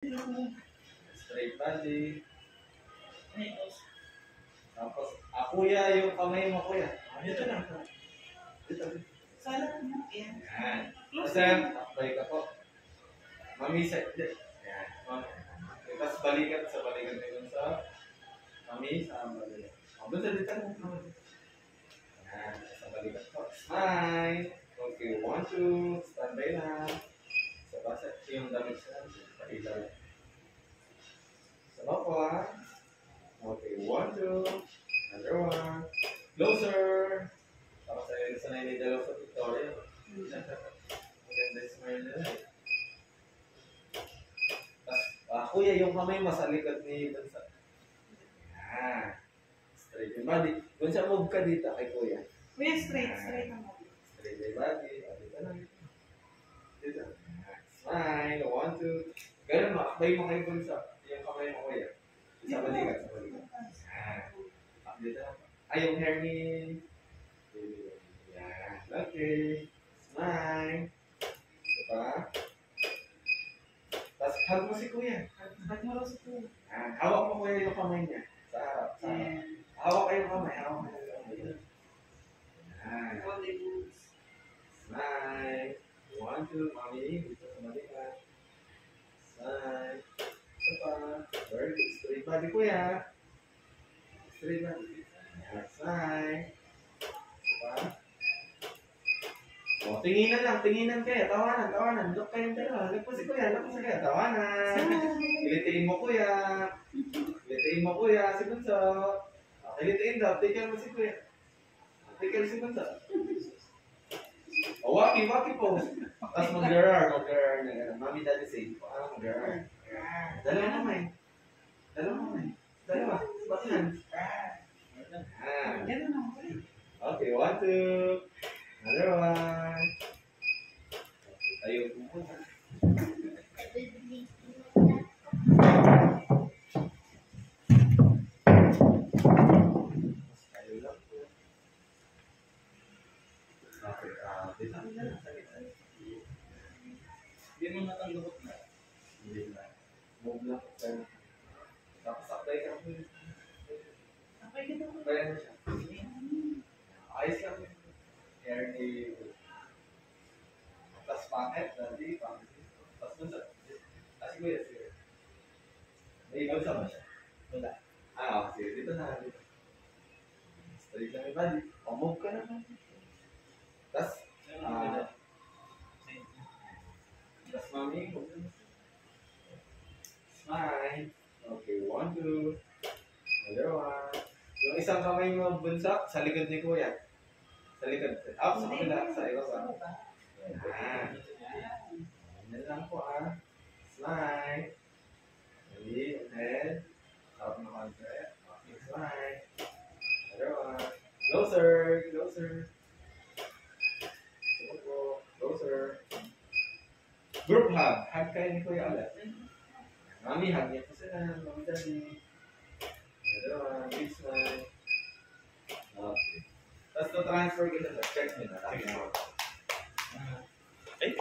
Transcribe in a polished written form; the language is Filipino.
Straight body. Tapos, kuya, yung kamay mo, kuya. Dito lang. Dito. Sana mo. Yan. Yan. Sir, takbay ka po. Mami, set. Yan. Tapos balikan sa balikan ngayon sa mami, sa balikan. Doon sa dito mo. Yan. Sa balikan po. Smile. Okay, 1, 2. Standby na. Sa basa, yung damit siya. Pakita lang. Sa bapa. Okay, 1, 2. Another one. Closer. Tapos ay sanay ni dalaw sa tutorial. Maganda yung smile nila. Tapos, kuya, yung kamay mo sa likod ni Bansa. Yan. Straight yung body. Bansa, move ka dito kay kuya. Kuya, straight ang mo. Straight yung body. Dito lang. Dito. Smile. 1, 2. Ganun, makakbay mo kay Bansa. Yung kamay mo, kuya. Sa balikat, sa balikat. Yan. Dito lang. Ay, yung hair ni... Yan. Okay. Smile. Ito pa. Tapos, hug mo si kuya. Hug mo raw si kuya. Hawak mo kuya yung kamay niya. Sa harap. Sa harap. Hawak kayo yung kamay. Hawak kayo yung kamay. Yan. Smile. 1, 2. Mami, dito sa balikat. Smile. Ito pa. Very good. Straight body kuya. Straight body. Smile. Diba? O, tinginan lang, tinginan kayo. Tawanan, tawanan. Look kayong dalawa. Look po si kuya, look po si kuya. Tawanan. Kilitiin mo kuya. Kilitiin mo kuya. Si Bunso. Kilitiin daw. Take care mo si kuya. Take care si Bunso. O, waki po. Tapos mag-gerar na gano'n. Mami, daddy say. Mag-gerar. Dalawa kamay. Dalawa. Bakan. Okay, 1, 2. Another one. Okay, tayo po muna. Tayo lang po. Okay, hindi mo natanggapot na. Hindi na. Move lang po. Tapos sakbay ka po. Sakbay mo siya. Ayos lang. Hair ni... Tapos pangit. Dati pangit. Tapos dun sa... Kasi ko yan. May ikaw sa ba siya? Wala. Sige. Dito na. Dito. Straight lang yung body. Move ka naman. Tapos... Tapos mami. Smile. Okay. 1, 2. Another one. Yung isang kamay mo bunsak sa likod ni kuya. Sa likod. Up sa kabila. Sa iba pa. Yan. Yan lang po Smile. Ready. Head. Up na konti. Okay. Smile. Another one. Closer. Closer. Group hug. Hug kayo ni kuya ulit. Mami, hug niya po sila. Mami, daddy. Another one. Big smile. Okay. Tapos na-transfer ko na. Check nyo na. Ay!